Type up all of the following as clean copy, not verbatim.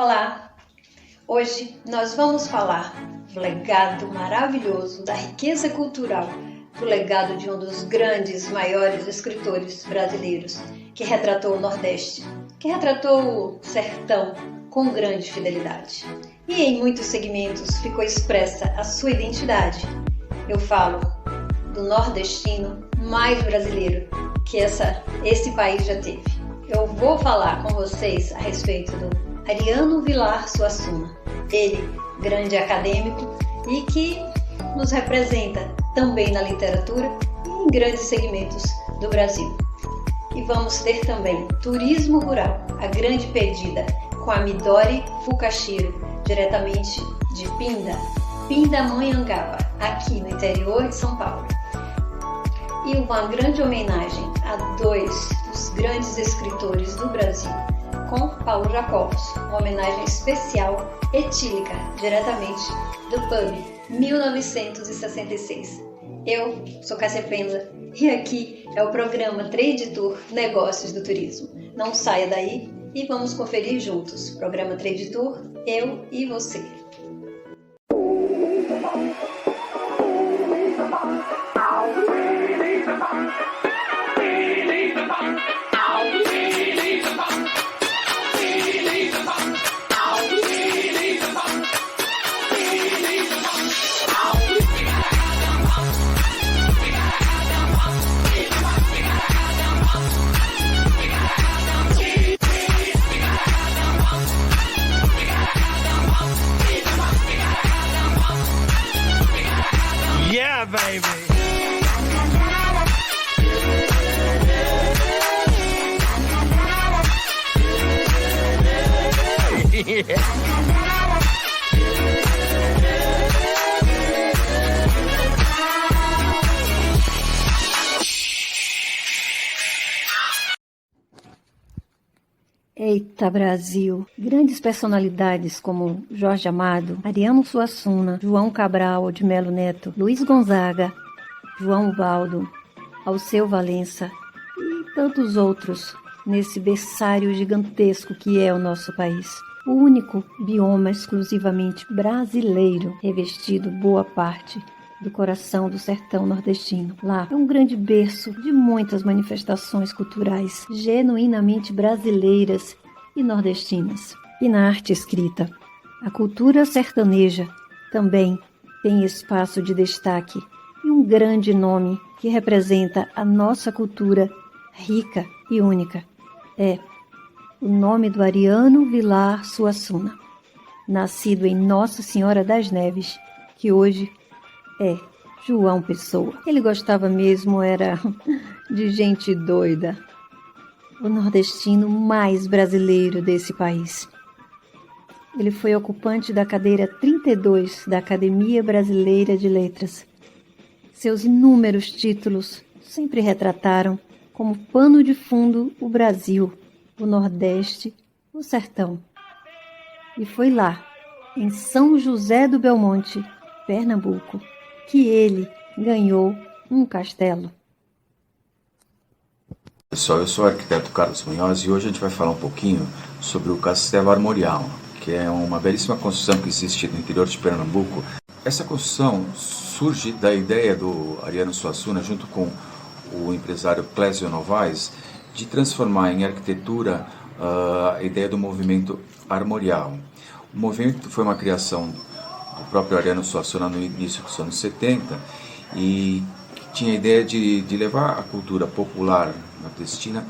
Olá! Hoje nós vamos falar do legado maravilhoso, da riqueza cultural, do legado de um dos grandes, maiores escritores brasileiros, que retratou o Nordeste, que retratou o sertão com grande fidelidade. E em muitos segmentos ficou expressa a sua identidade. Eu falo do nordestino mais brasileiro que esse país já teve. Eu vou falar com vocês a respeito do Ariano Vilar Suassuna. Ele, grande acadêmico e que nos representa também na literatura e em grandes segmentos do Brasil. E vamos ter também Turismo Rural, a grande pedida, com a Midori Fukashiro, diretamente de Pindamonhangaba, aqui no interior de São Paulo. E uma grande homenagem a dois dos grandes escritores do Brasil, com Paulo Jacobos, uma homenagem especial etílica, diretamente do PUB 1966. Eu sou Cássia Penza e aqui é o programa Trade Tour Negócios do Turismo. Não saia daí e vamos conferir juntos. Programa Trade Tour, eu e você. Yeah, baby. Eita Brasil! Grandes personalidades como Jorge Amado, Ariano Suassuna, João Cabral de Melo Neto, Luiz Gonzaga, João Ubaldo, Alceu Valença e tantos outros nesse berçário gigantesco que é o nosso país. O único bioma exclusivamente brasileiro, revestido boa parte do coração do sertão nordestino. Lá é um grande berço de muitas manifestações culturais genuinamente brasileiras e nordestinas. E na arte escrita, a cultura sertaneja também tem espaço de destaque e um grande nome que representa a nossa cultura rica e única. É o nome do Ariano Vilar Suassuna, nascido em Nossa Senhora das Neves, que hoje é João Pessoa. Ele gostava mesmo era de gente doida. O nordestino mais brasileiro desse país. Ele foi ocupante da cadeira 32 da Academia Brasileira de Letras. Seus inúmeros títulos sempre retrataram como pano de fundo o Brasil, o Nordeste, o sertão. E foi lá, em São José do Belmonte, Pernambuco, que ele ganhou um castelo. Pessoal, eu sou o arquiteto Carlos Munhoz e hoje a gente vai falar um pouquinho sobre o Castelo Armorial, que é uma belíssima construção que existe no interior de Pernambuco. Essa construção surge da ideia do Ariano Suassuna, junto com o empresário Clésio Novaes, de transformar em arquitetura a ideia do movimento armorial. O movimento foi uma criação do próprio Ariano Suassuna no início dos anos 70 e tinha a ideia de levar a cultura popular nordestina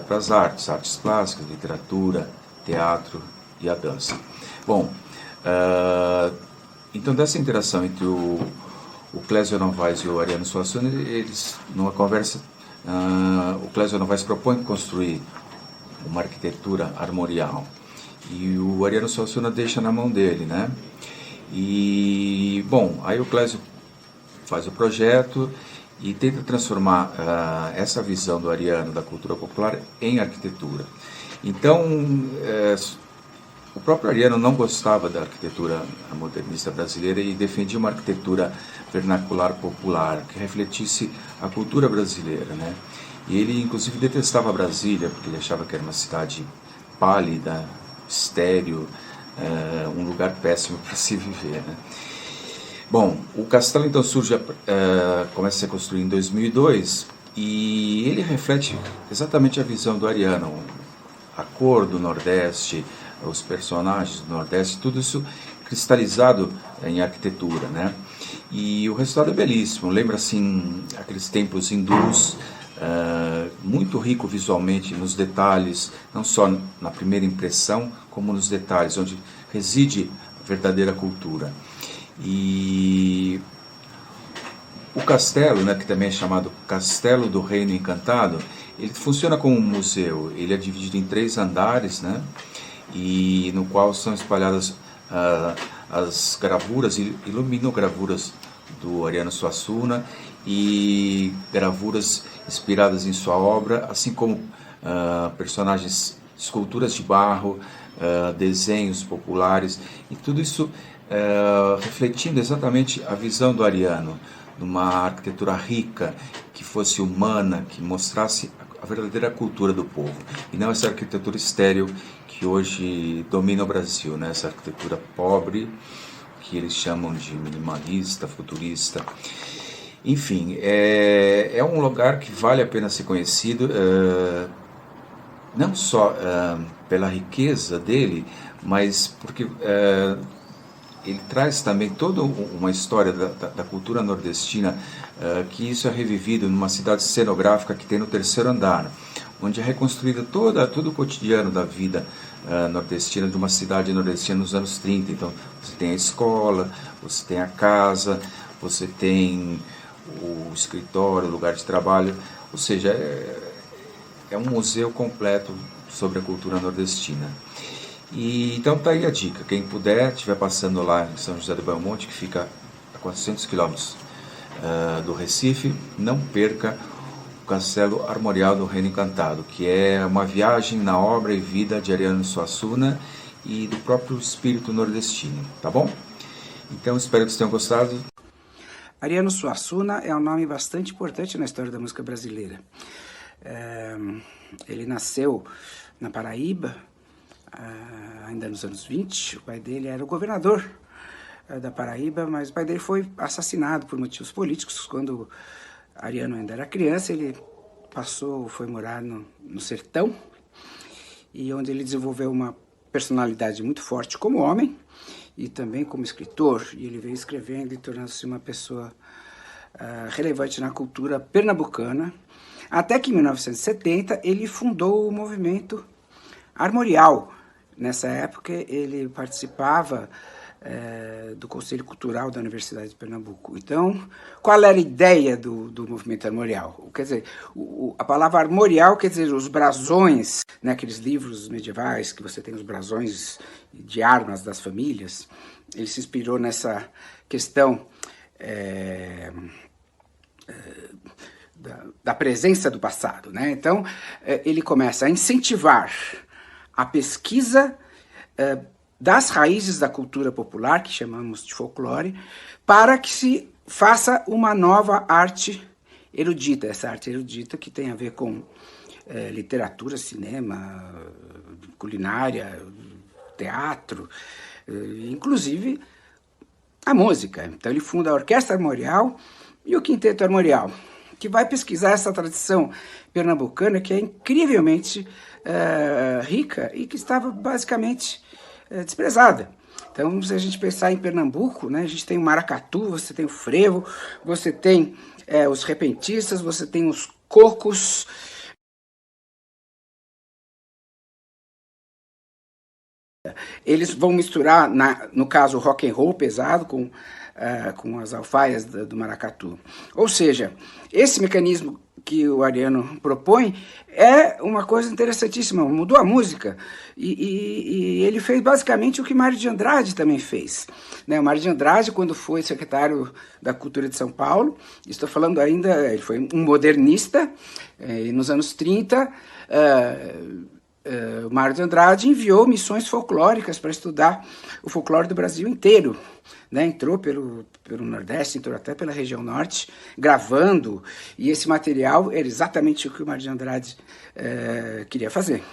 para as artes plásticas, literatura, teatro e a dança. Bom, então dessa interação entre o Clésio Novaes e o Ariano Suassuna, eles, numa conversa, o Clésio Novaes propõe construir uma arquitetura armorial e o Ariano Suassuna deixa na mão dele, né? E, bom, aí o Clésio faz o projeto e tenta transformar essa visão do Ariano, da cultura popular, em arquitetura. Então, o próprio Ariano não gostava da arquitetura modernista brasileira e defendia uma arquitetura vernacular popular, que refletisse a cultura brasileira, né? E ele, inclusive, detestava Brasília, porque ele achava que era uma cidade pálida, estéril, um lugar péssimo para se viver, né? Bom, o castelo então começa a ser construído em 2002 e ele reflete exatamente a visão do Ariano, a cor do Nordeste, os personagens do Nordeste, tudo isso cristalizado em arquitetura, né? E o resultado é belíssimo, lembra assim aqueles templos hindus, muito rico visualmente nos detalhes, não só na primeira impressão, como nos detalhes, onde reside a verdadeira cultura. E o castelo, né, que também é chamado Castelo do Reino Encantado, ele funciona como um museu. Ele é dividido em 3 andares, né, e no qual são espalhadas as gravuras, iluminogravuras do Ariano Suassuna e gravuras inspiradas em sua obra, assim como personagens, esculturas de barro, desenhos populares, e tudo isso refletindo exatamente a visão do Ariano, numa arquitetura rica, que fosse humana, que mostrasse a verdadeira cultura do povo, e não essa arquitetura estéril que hoje domina o Brasil, né? Essa arquitetura pobre, que eles chamam de minimalista, futurista. Enfim, é um lugar que vale a pena ser conhecido, não só pela riqueza dele, mas porque ele traz também toda uma história da cultura nordestina, que isso é revivido numa cidade cenográfica que tem no 3º andar, onde é reconstruída todo o cotidiano da vida nordestina, de uma cidade nordestina nos anos 30. Então, você tem a escola, você tem a casa, você tem o escritório, o lugar de trabalho, ou seja, é um museu completo sobre a cultura nordestina. E então tá aí a dica, quem puder, estiver passando lá em São José do Belmonte, que fica a 400 quilômetros do Recife, não perca o Castelo Armorial do Reino Encantado, que é uma viagem na obra e vida de Ariano Suassuna e do próprio espírito nordestino, tá bom? Então espero que vocês tenham gostado. Ariano Suassuna é um nome bastante importante na história da música brasileira. Ele nasceu na Paraíba, ainda nos anos 20, o pai dele era o governador da Paraíba, mas o pai dele foi assassinado por motivos políticos. Quando Ariano ainda era criança, ele foi morar no sertão, e onde ele desenvolveu uma personalidade muito forte como homem e também como escritor, e ele veio escrevendo e tornando-se uma pessoa relevante na cultura pernambucana, até que em 1970 ele fundou o movimento armorial. Nessa época ele participava do Conselho Cultural da Universidade de Pernambuco. Então, qual era a ideia do movimento armorial? Quer dizer, a palavra armorial quer dizer os brasões, né, aqueles livros medievais que você tem os brasões de armas das famílias. Ele se inspirou nessa questão da presença do passado, né? Então, ele começa a incentivar a pesquisa das raízes da cultura popular, que chamamos de folclore, para que se faça uma nova arte erudita. Essa arte erudita que tem a ver com literatura, cinema, culinária, teatro, inclusive a música. Então ele funda a Orquestra Armorial e o Quinteto Armorial, que vai pesquisar essa tradição pernambucana que é incrivelmente rica e que estava basicamente desprezada. Então, se a gente pensar em Pernambuco, né, a gente tem o maracatu, você tem o frevo, você tem os repentistas, você tem os cocos. Eles vão misturar, no caso, o rock and roll pesado com as alfaias do maracatu. Ou seja, esse mecanismo que o Ariano propõe é uma coisa interessantíssima, mudou a música, e ele fez basicamente o que Mário de Andrade também fez, né? O Mário de Andrade, quando foi secretário da Cultura de São Paulo, estou falando ainda, ele foi um modernista, e nos anos 30, o Mário de Andrade enviou missões folclóricas para estudar o folclore do Brasil inteiro, né? Entrou pelo Nordeste, entrou até pela região Norte, gravando, e esse material era exatamente o que o Mário de Andrade queria fazer.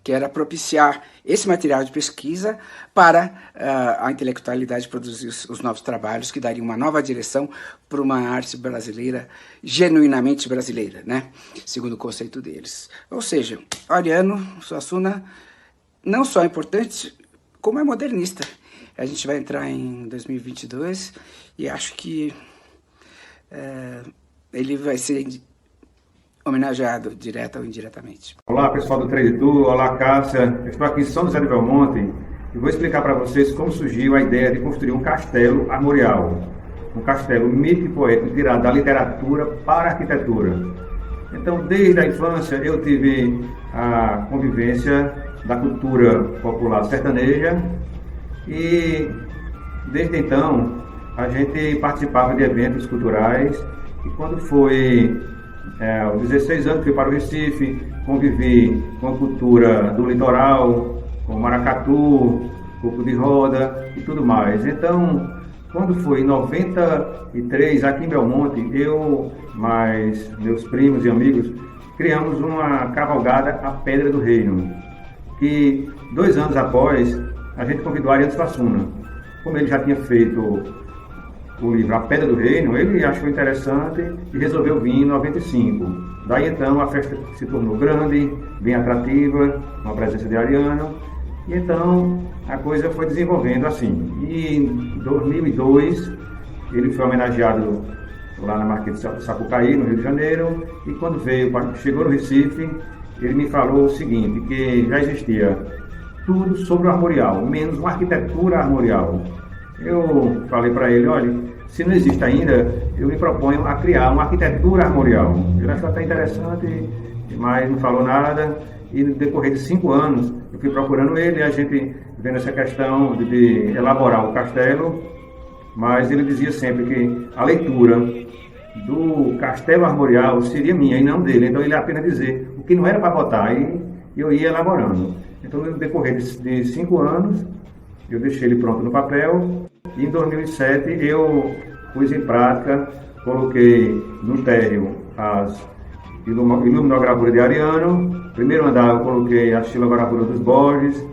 que era propiciar esse material de pesquisa para a intelectualidade produzir os novos trabalhos que dariam uma nova direção para uma arte brasileira, genuinamente brasileira, né? Segundo o conceito deles. Ou seja, Ariano Suassuna não só é importante, como é modernista. A gente vai entrar em 2022 e acho que ele vai ser homenageado direta ou indiretamente. Olá pessoal do Trade Tour, olá Cássia, eu estou aqui em São José do Belmonte e vou explicar para vocês como surgiu a ideia de construir um castelo armorial, um castelo mítico e poético tirado da literatura para a arquitetura. Então, desde a infância eu tive a convivência da cultura popular sertaneja e desde então a gente participava de eventos culturais e quando foi aos 16 anos fui para o Recife, convivi com a cultura do litoral, com maracatu, coco de roda e tudo mais. Então, quando foi em 93, aqui em Belmonte, eu, mais meus primos e amigos, criamos uma cavalgada à Pedra do Reino, que 2 anos após, a gente convidou Ariano Suassuna. Como ele já tinha feito o livro A Pedra do Reino, ele achou interessante e resolveu vir em 95. Daí então a festa se tornou grande, bem atrativa, com a presença de Ariano, e então a coisa foi desenvolvendo assim. E em 2002 ele foi homenageado lá na Marquês de Sapucaí, no Rio de Janeiro, e quando chegou no Recife, ele me falou o seguinte, que já existia tudo sobre o armorial, menos uma arquitetura armorial. Eu falei para ele, olha, se não existe ainda, eu me proponho a criar uma arquitetura armorial. Ele achou até interessante, mas não falou nada. E no decorrer de 5 anos, eu fui procurando ele, e a gente vendo essa questão de elaborar o castelo, mas ele dizia sempre que a leitura do castelo armorial seria minha e não dele. Então ele ia apenas dizer o que não era para botar, e eu ia elaborando. Então no decorrer de 5 anos, eu deixei ele pronto no papel. E em 2007 eu pus em prática, coloquei no térreo as iluminogravura de Ariano. Primeiro andar eu coloquei a xilogravura dos Borges.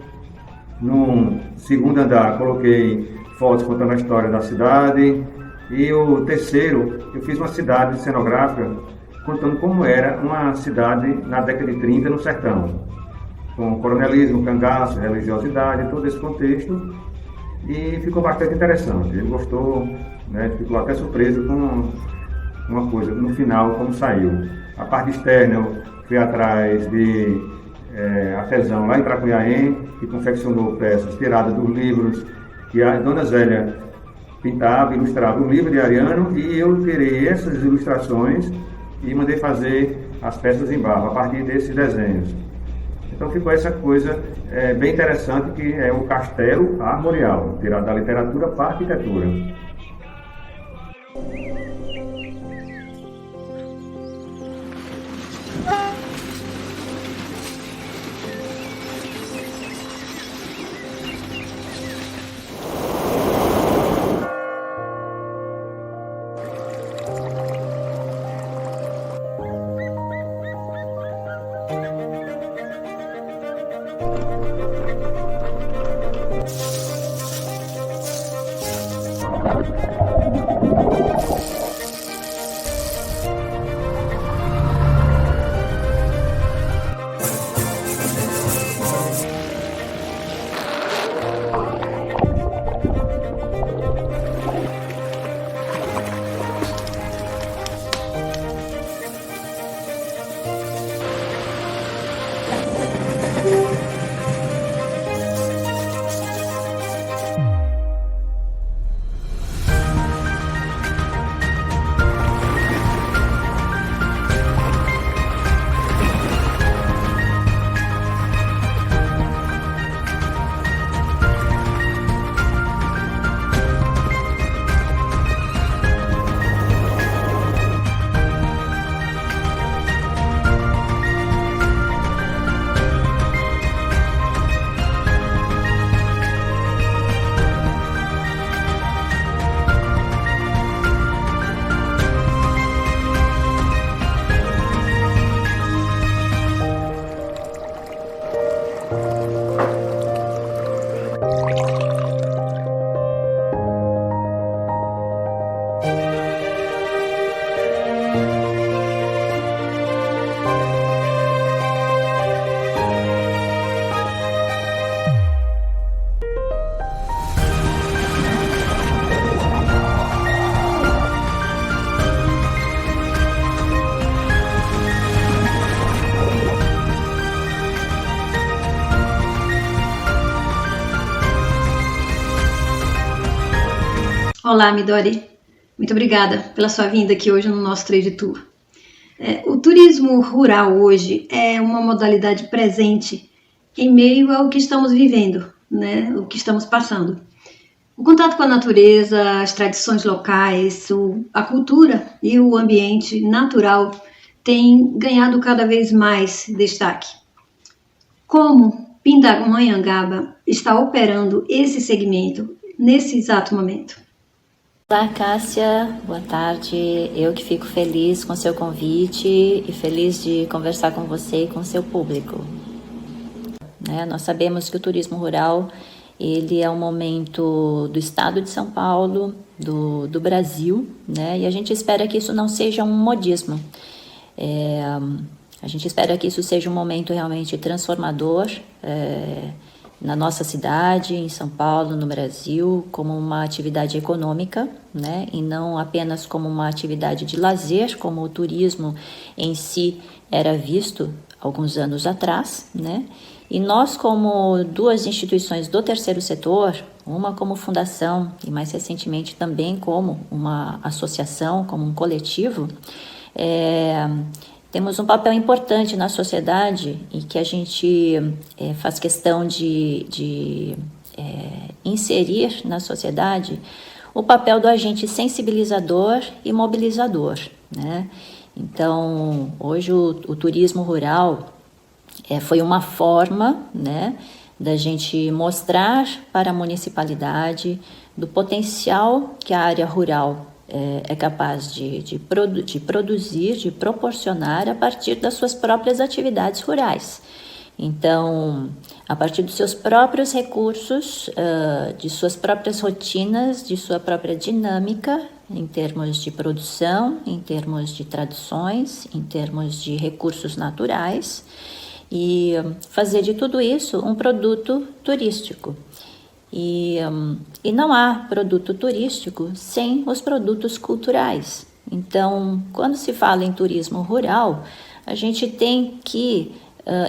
No segundo andar coloquei fotos contando a história da cidade. E o terceiro eu fiz uma cidade cenográfica contando como era uma cidade na década de 30 no sertão, com coronelismo, cangaço, religiosidade, todo esse contexto. E ficou bastante interessante. Ele gostou, né? Ficou até surpreso com uma coisa, no final, como saiu. A parte externa, eu fui atrás de artesão lá em Tracunhaém, que confeccionou peças tiradas dos livros que a Dona Zélia pintava, ilustrava o livro de Ariano, e eu tirei essas ilustrações e mandei fazer as peças em barro, a partir desses desenhos. Então ficou essa coisa bem interessante, que é o castelo armorial, tirado da literatura para a arquitetura. Olá, Midori. Muito obrigada pela sua vinda aqui hoje no nosso Trade Tour. O turismo rural hoje é uma modalidade presente em meio ao que estamos vivendo, né? O que estamos passando. O contato com a natureza, as tradições locais, a cultura e o ambiente natural têm ganhado cada vez mais destaque. Como Pindamonhangaba está operando esse segmento nesse exato momento? Olá, Cássia, boa tarde. Eu que fico feliz com o seu convite e feliz de conversar com você e com o seu público. Nós sabemos que o turismo rural ele é um momento do estado de São Paulo, do Brasil, né? E a gente espera que isso não seja um modismo. A gente espera que isso seja um momento realmente transformador na nossa cidade, em São Paulo, no Brasil, como uma atividade econômica, né? E não apenas como uma atividade de lazer, como o turismo em si era visto alguns anos atrás, né? E nós, como duas instituições do terceiro setor, uma como fundação e mais recentemente também como uma associação, como um coletivo, temos um papel importante na sociedade e que a gente faz questão de inserir na sociedade o papel do agente sensibilizador e mobilizador, né? Então, hoje o turismo rural foi uma forma, né, da gente mostrar para a municipalidade do potencial que a área rural é capaz de produzir, de proporcionar a partir das suas próprias atividades rurais. Então, a partir dos seus próprios recursos, de suas próprias rotinas, de sua própria dinâmica, em termos de produção, em termos de tradições, em termos de recursos naturais, e fazer de tudo isso um produto turístico. E não há produto turístico sem os produtos culturais. Então, quando se fala em turismo rural, a gente tem que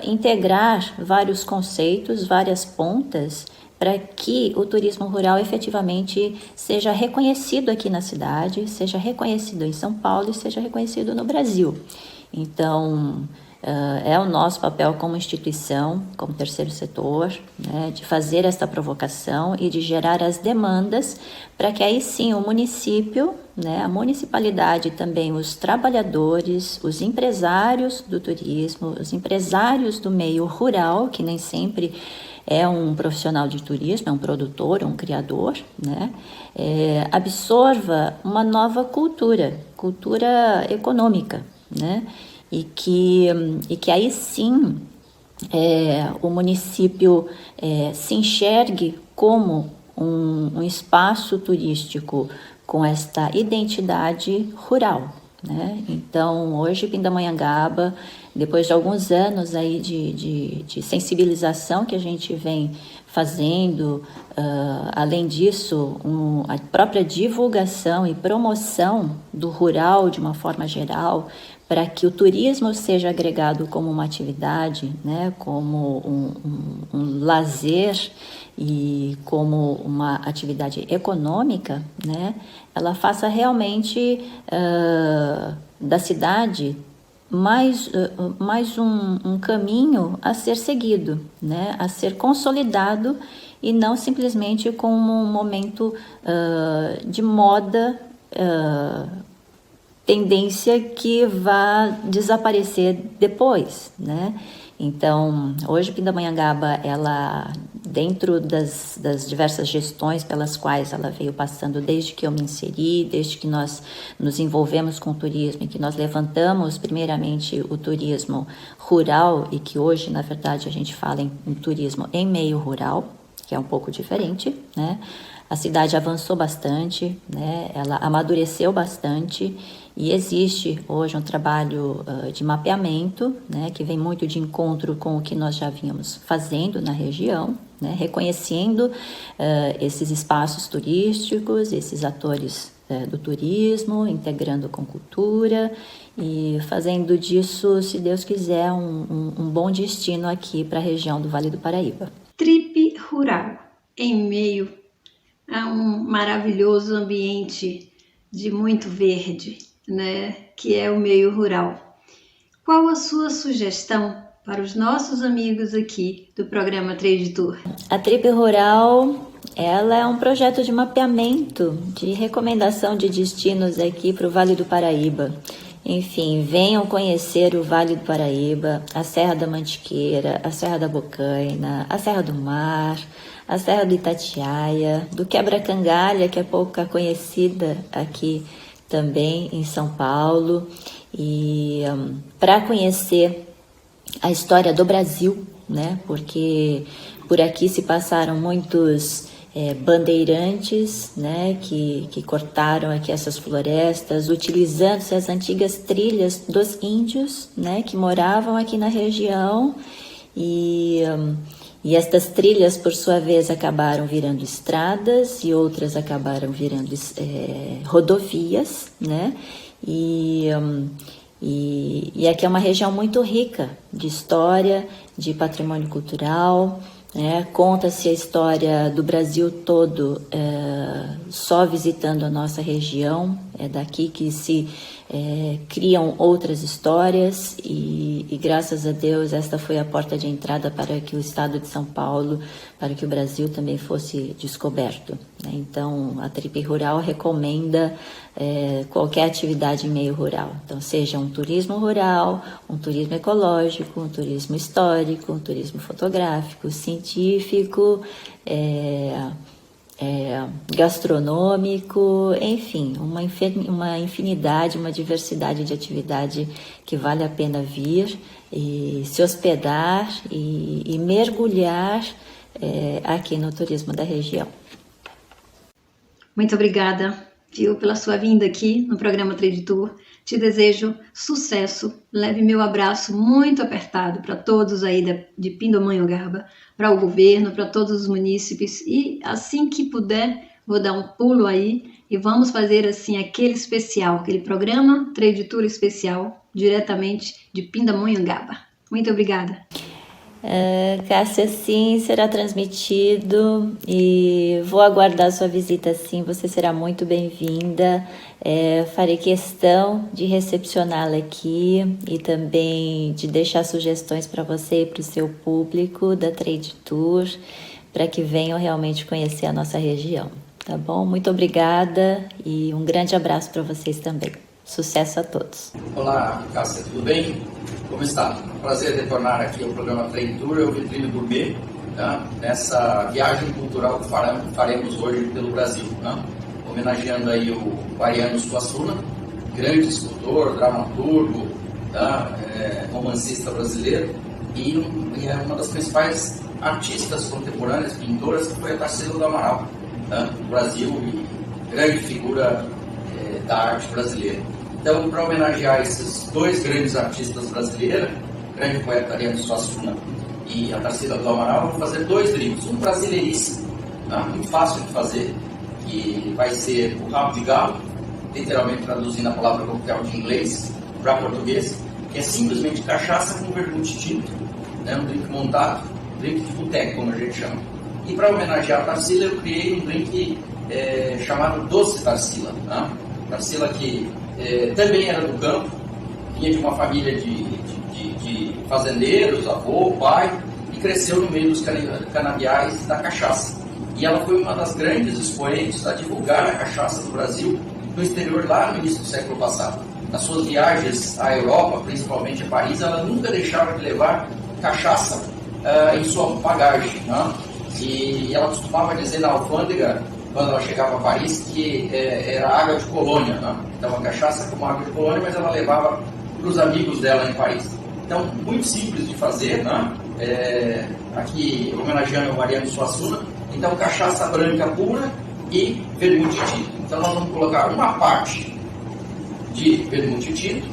integrar vários conceitos, várias pontas, para que o turismo rural efetivamente seja reconhecido aqui na cidade, seja reconhecido em São Paulo e seja reconhecido no Brasil. Então, é o nosso papel como instituição, como terceiro setor, né, de fazer esta provocação e de gerar as demandas para que aí sim o município, né, a municipalidade e também os trabalhadores, os empresários do turismo, os empresários do meio rural, que nem sempre é um profissional de turismo, é um produtor, um criador, né, absorva uma nova cultura econômica, né, e que aí sim o município se enxergue como um espaço turístico com esta identidade rural, né? Então, hoje Pindamonhangaba, depois de alguns anos aí de sensibilização que a gente vem fazendo, além disso, a própria divulgação e promoção do rural de uma forma geral, para que o turismo seja agregado como uma atividade, né, como um lazer e como uma atividade econômica, né, ela faça realmente da cidade mais um caminho a ser seguido, né, a ser consolidado e não simplesmente como um momento de moda, tendência que vai desaparecer depois, né? Então, hoje Pindamonhangaba, ela, dentro das diversas gestões pelas quais ela veio passando desde que eu me inseri, desde que nós nos envolvemos com o turismo e que nós levantamos primeiramente o turismo rural e que hoje, na verdade, a gente fala em turismo em meio rural, que é um pouco diferente, né? A cidade avançou bastante, né? Ela amadureceu bastante e existe hoje um trabalho de mapeamento, né? Que vem muito de encontro com o que nós já vínhamos fazendo na região, né? Reconhecendo esses espaços turísticos, esses atores do turismo, integrando com cultura e fazendo disso, se Deus quiser, um bom destino aqui para a região do Vale do Paraíba. Trip rural em meio a um maravilhoso ambiente de muito verde, né, que é o meio rural. Qual a sua sugestão para os nossos amigos aqui do programa Trade Tour? A Trip Rural, ela é um projeto de mapeamento, de recomendação de destinos aqui para o Vale do Paraíba. Enfim, venham conhecer o Vale do Paraíba, a Serra da Mantiqueira, a Serra da Bocaina, a Serra do Mar, a Serra do Itatiaia, do Quebra-Cangalha, que é pouco conhecida aqui também em São Paulo. E para conhecer a história do Brasil, né? Porque por aqui se passaram muitos bandeirantes, né? Que cortaram aqui essas florestas, utilizando-se as antigas trilhas dos índios, né? Que moravam aqui na região e estas trilhas, por sua vez, acabaram virando estradas e outras acabaram virando rodovias, né? E aqui é uma região muito rica de história, de patrimônio cultural, né? Conta-se a história do Brasil todo só visitando a nossa região. É daqui que se criam outras histórias e graças a Deus esta foi a porta de entrada para que o estado de São Paulo, para que o Brasil também fosse descoberto, né? Então a Trip Rural recomenda qualquer atividade em meio rural, então seja um turismo rural, um turismo ecológico, um turismo histórico, um turismo fotográfico, científico, gastronômico, enfim, uma infinidade, uma diversidade de atividade que vale a pena vir e se hospedar e mergulhar aqui no turismo da região. Muito obrigada, viu, pela sua vinda aqui no programa Trade Tour. Te desejo sucesso, leve meu abraço muito apertado para todos aí de Pindamonhangaba, para o governo, para todos os munícipes e assim que puder, vou dar um pulo aí e vamos fazer assim aquele especial, aquele programa Trade Tour especial, diretamente de Pindamonhangaba. Muito obrigada. Cássia, sim, será transmitido e vou aguardar sua visita, sim, você será muito bem-vinda. Farei questão de recepcioná-la aqui e também de deixar sugestões para você e para o seu público da Trade Tour, para que venham realmente conhecer a nossa região, tá bom? Muito obrigada e um grande abraço para vocês também. Sucesso a todos. Olá, Cássia, tudo bem? Como está? Prazer retornar aqui ao programa Trade Tour, o Vitrine Gourmet, tá? Nessa viagem cultural que faremos hoje pelo Brasil, tá? Homenageando aí o Ariano Suassuna, grande escultor, dramaturgo, tá? Romancista brasileiro e é uma das principais artistas contemporâneas, pintoras, que foi a Tarsila do Amaral, tá? Do Brasil e grande figura da arte brasileira. Então, para homenagear esses dois grandes artistas brasileiros, o grande poeta Ariano Suassuna e a Tarsila do Amaral, vou fazer dois livros, um brasileiríssimo, tá? Muito fácil de fazer, que vai ser o Rabo de Galo, literalmente traduzindo a palavra coquetel de inglês para português, que é simplesmente cachaça com vermute tinto, né? Um drink montado, drink de boteco, como a gente chama. E para homenagear a Tarsila, eu criei um drink chamado Doce Tarsila, tá? Tarsila que também era do campo, vinha de uma família de fazendeiros, avô, pai, e cresceu no meio dos canaviais da cachaça. E ela foi uma das grandes expoentes a divulgar a cachaça no Brasil, no exterior, lá no início do século passado. Nas suas viagens à Europa, principalmente a Paris, ela nunca deixava de levar cachaça em sua bagagem, né? E ela costumava dizer na alfândega, quando ela chegava a Paris, que era água de colônia, né? Então a cachaça como água de colônia, mas ela levava para os amigos dela em Paris. Então, muito simples de fazer, né? Aqui homenageando o Mariano Suassuna. Então, cachaça branca pura e vermute tinto. Então, nós vamos colocar uma parte de vermute tinto,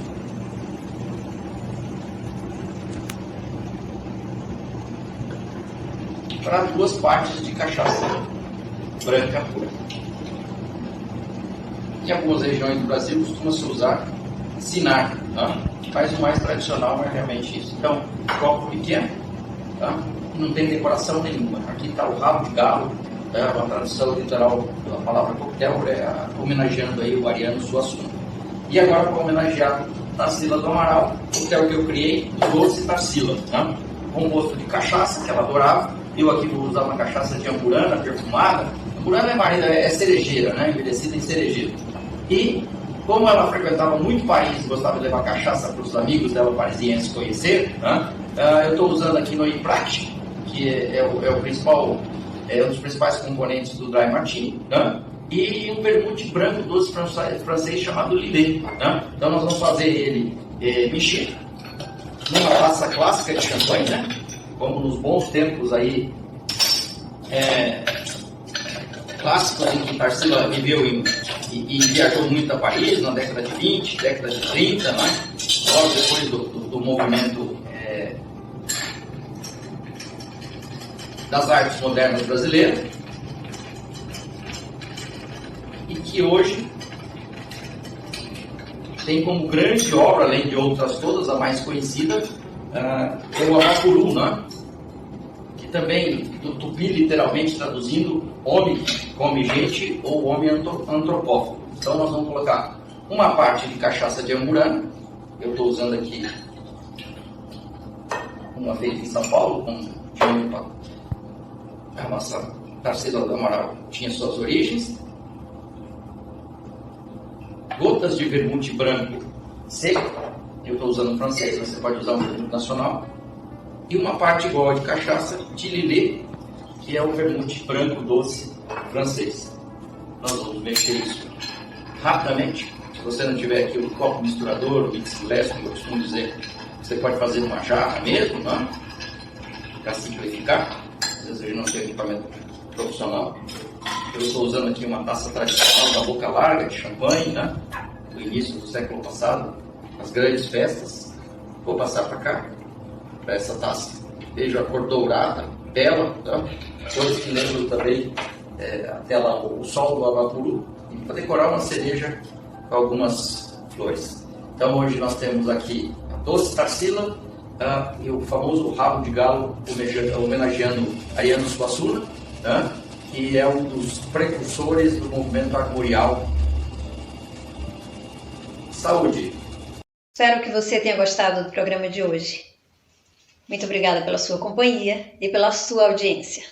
para 2 partes de cachaça branca pura. Em algumas regiões do Brasil costuma-se usar Cynar, tá? Mas o mais tradicional é realmente isso. Então, copo pequeno, tá? Não tem decoração nenhuma. Aqui está o rabo de galo, uma tradução literal da palavra coquetel, homenageando aí o Ariano Suassuna. E agora para homenagear Tarsila do Amaral, o coquetel que eu criei, doce Tarsila, né? Com gosto de cachaça, que ela adorava. Eu aqui vou usar uma cachaça de amburana, perfumada. Amburana é cerejeira, né? Envelhecida em cerejeira. E como ela frequentava muito Paris, gostava de levar cachaça para os amigos dela parisienses conhecer, né? Eu estou usando aqui no Imprat, que é um dos principais componentes do Dry Martini, né? E um vermute branco doce francês chamado Lillet, né? Então nós vamos fazer ele mexer numa taça clássica de champanhe, né? Como nos bons tempos aí clássicos em que Tarsila viveu e viajou muito a Paris na década de 20, década de 30, né? Logo depois do movimento das artes modernas brasileiras, e que hoje tem como grande obra, além de outras todas, a mais conhecida, é o Abapuru, né? Que também, do tupi, literalmente traduzindo, homem que come gente ou homem antropófago. Então nós vamos colocar uma parte de cachaça de amburana. Eu estou usando aqui uma feita em São Paulo, a nossa Tarsila do Amaral tinha suas origens. Gotas de vermute branco seco, eu estou usando francês, mas você pode usar um vermute nacional. E uma parte igual de cachaça de Lillet, que é o vermute branco doce francês. Nós vamos mexer isso rapidamente. Se você não tiver aqui o copo misturador, o mix glass, como eu costumo dizer, você pode fazer numa jarra mesmo, né? Para simplificar. Às vezes a gente não tem equipamento profissional. Eu estou usando aqui uma taça tradicional da boca larga de champanhe, né? Do início do século passado, as grandes festas. Vou passar para cá, para essa taça. Veja a cor dourada, bela, tá? Cores que lembram também até lá o sol do Abapuru. E para decorar uma cereja com algumas flores. Então hoje nós temos aqui a doce Tarsila e o famoso rabo de galo homenageando Ariano Suassuna, né? Que é um dos precursores do movimento armorial. Saúde! Espero que você tenha gostado do programa de hoje. Muito obrigada pela sua companhia e pela sua audiência.